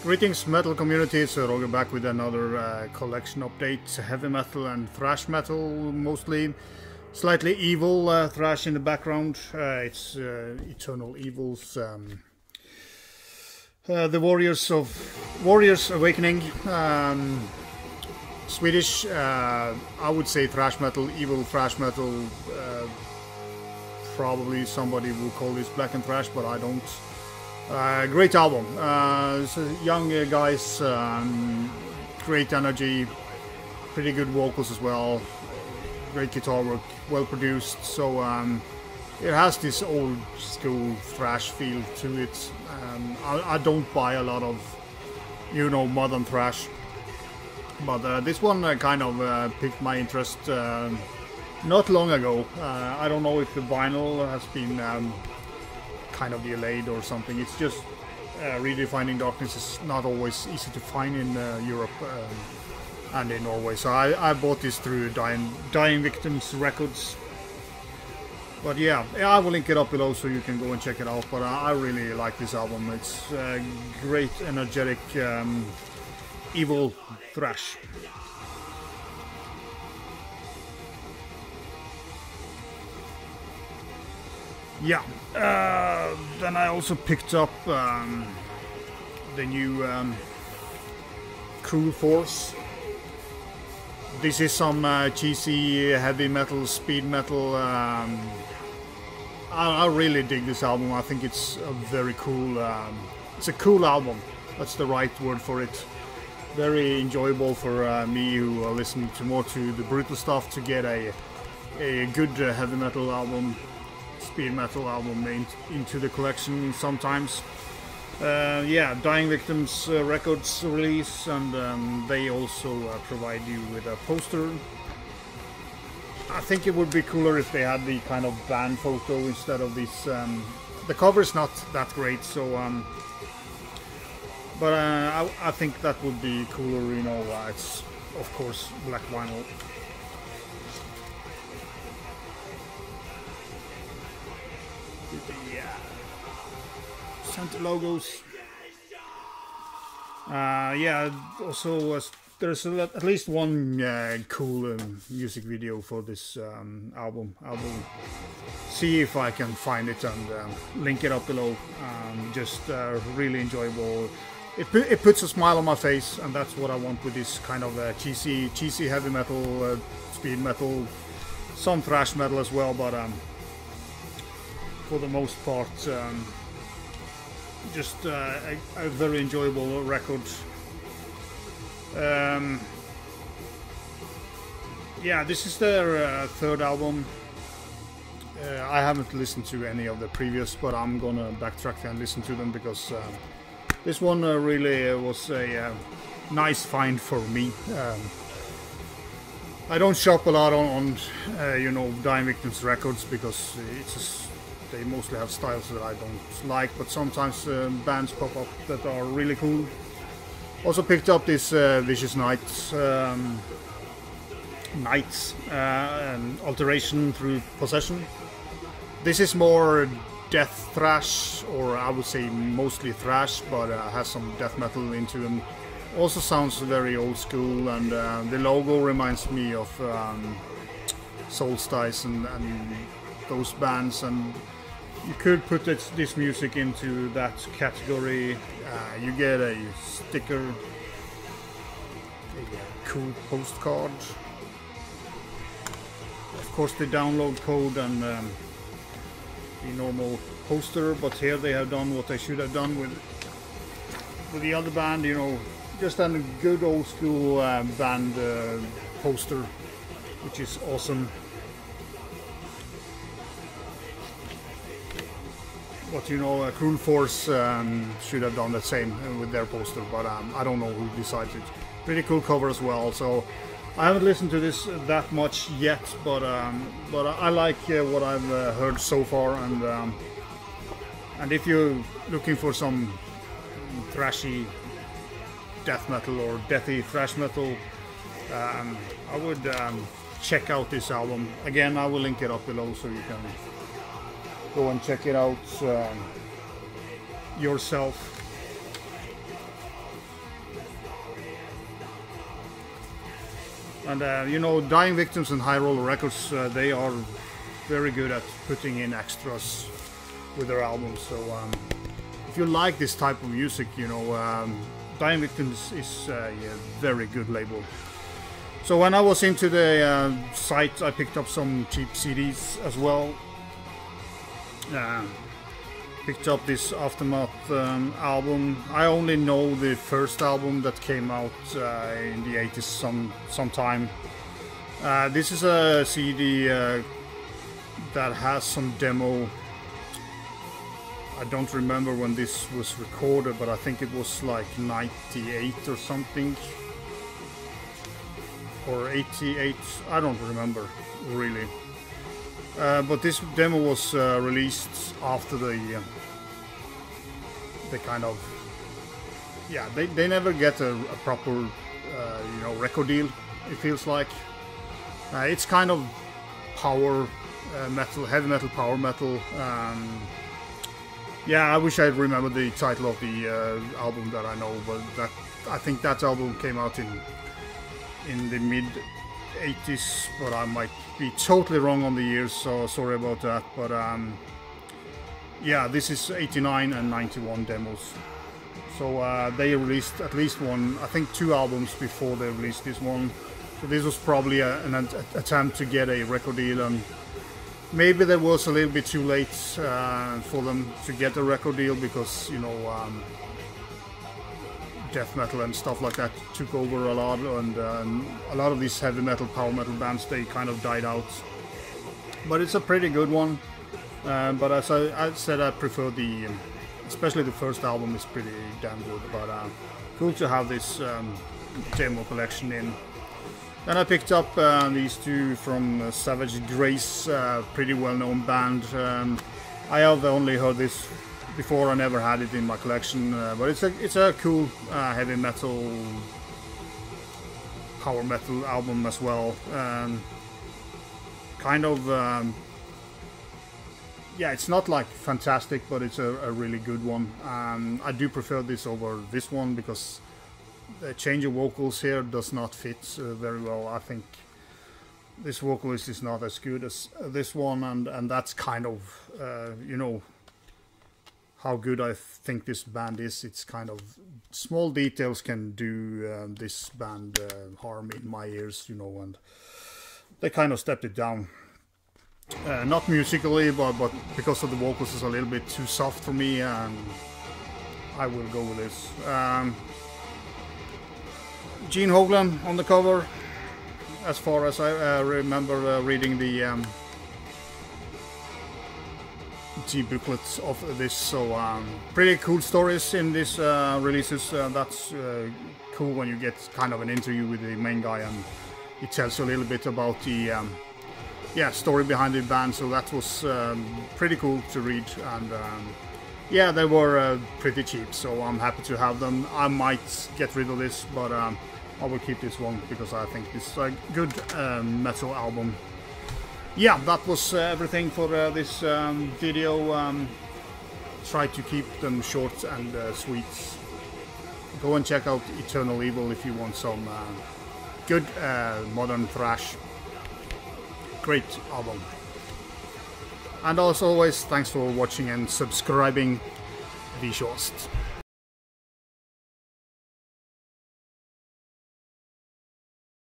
Greetings metal community, so Roger back with another collection update. Heavy metal and thrash metal mostly. Slightly evil thrash in the background. It's Eternal Evils. The Warriors Awakening. Swedish, I would say thrash metal, evil thrash metal. Probably somebody will call this black and thrash, but I don't. Great album. So young guys, great energy, pretty good vocals as well, great guitar work, well produced. So it has this old school thrash feel to it. I don't buy a lot of, modern thrash, but this one kind of piqued my interest not long ago. I don't know if the vinyl has been kind of delayed or something. It's just Redefining Darkness is not always easy to find in Europe and in Norway, so I bought this through Dying Victims Records. But yeah, I will link it up below so you can go and check it out. But I really like this album. It's great, energetic, evil thrash. Yeah, then I also picked up the new Cruel Force. This is some cheesy heavy metal, speed metal. I really dig this album. I think it's a very cool. It's a cool album. That's the right word for it. Very enjoyable for me who listen to more to the brutal stuff to get a good heavy metal album. Speed metal album into the collection sometimes. Yeah, Dying Victims Records release, and they also provide you with a poster. I think it would be cooler if they had the kind of band photo instead of this. The cover is not that great, so but I think that would be cooler. It's of course black vinyl. Center logos. Yeah, also there's at least one cool music video for this album. I will see if I can find it and link it up below. Just really enjoyable. It puts a smile on my face, and that's what I want with this kind of cheesy heavy metal, speed metal, some thrash metal as well, but for the most part, just a very enjoyable record. Yeah, this is their third album. I haven't listened to any of the previous, but I'm gonna backtrack and listen to them because this one really was a nice find for me. I don't shop a lot on Dying Victims Records because they mostly have styles that I don't like, but sometimes bands pop up that are really cool. Also picked up this Vicious Knights Alteration through Possession. This is more death thrash, or I would say mostly thrash, but has some death metal into them. Also sounds very old school, and the logo reminds me of Solstice and those bands, and you could put this music into that category. You get a sticker, a cool postcard, of course the download code, and the normal poster. But here they have done what they should have done with the other band, just a good old school band poster, which is awesome. But Cruel Force should have done the same with their poster, but I don't know who decided. Pretty cool cover as well. So I haven't listened to this that much yet, but I like what I've heard so far, and if you're looking for some thrashy death metal or deathy thrash metal, I would check out this album. Again, I will link it up below so you can go and check it out yourself. And you know, Dying Victims and High Roller Records, they are very good at putting in extras with their albums. So if you like this type of music, you know, Dying Victims is a very good label. So when I was into the site, I picked up some cheap CDs as well. Picked up this Aftermath album. I only know the first album that came out in the 80s sometime. This is a CD that has some demo. I don't remember when this was recorded, but I think it was like 98 or something. Or 88, I don't remember really. But this demo was released after the kind of, yeah, they never get a proper you know, record deal, it feels like. It's kind of power metal, heavy metal, power metal. Yeah, I wish I remembered the title of the album that I know, but I think that album came out in the mid 80s, but I might be totally wrong on the years, so sorry about that. But yeah, this is 89 and 91 demos. So they released at least one, I think 2 albums before they released this one. So this was probably an attempt to get a record deal, and maybe that was a little bit too late for them to get a record deal, because, you know, death metal and stuff like that took over a lot, and a lot of these heavy metal, power metal bands, they kind of died out. But it's a pretty good one. But as I said, I prefer especially the first album is pretty damn good. But cool to have this demo collection in. Then I picked up these 2 from Savage Grace, pretty well-known band. I have only heard this before, I never had it in my collection, but it's a cool heavy metal, power metal album as well. Kind of, yeah, it's not like fantastic, but it's a really good one. I do prefer this over this one, because the change of vocals here does not fit very well. I think this vocalist is not as good as this one, and that's kind of, you know, how good I think this band is. It's kind of small details can do this band harm in my ears, you know, and they kind of stepped it down. Not musically, but because of the vocals is a little bit too soft for me, and I will go with this. Gene Hoglan on the cover, as far as I remember reading the booklets of this. So pretty cool stories in this releases. That's cool when you get kind of an interview with the main guy, and he tells you a little bit about the yeah, story behind the band. So that was pretty cool to read, and yeah, they were pretty cheap, so I'm happy to have them. I might get rid of this, but I will keep this one because I think this is a good metal album. Yeah, that was everything for this video. Try to keep them short and sweet. Go and check out Eternal Evil if you want some good modern thrash. Great album. And as always, thanks for watching and subscribing. Vi hörs.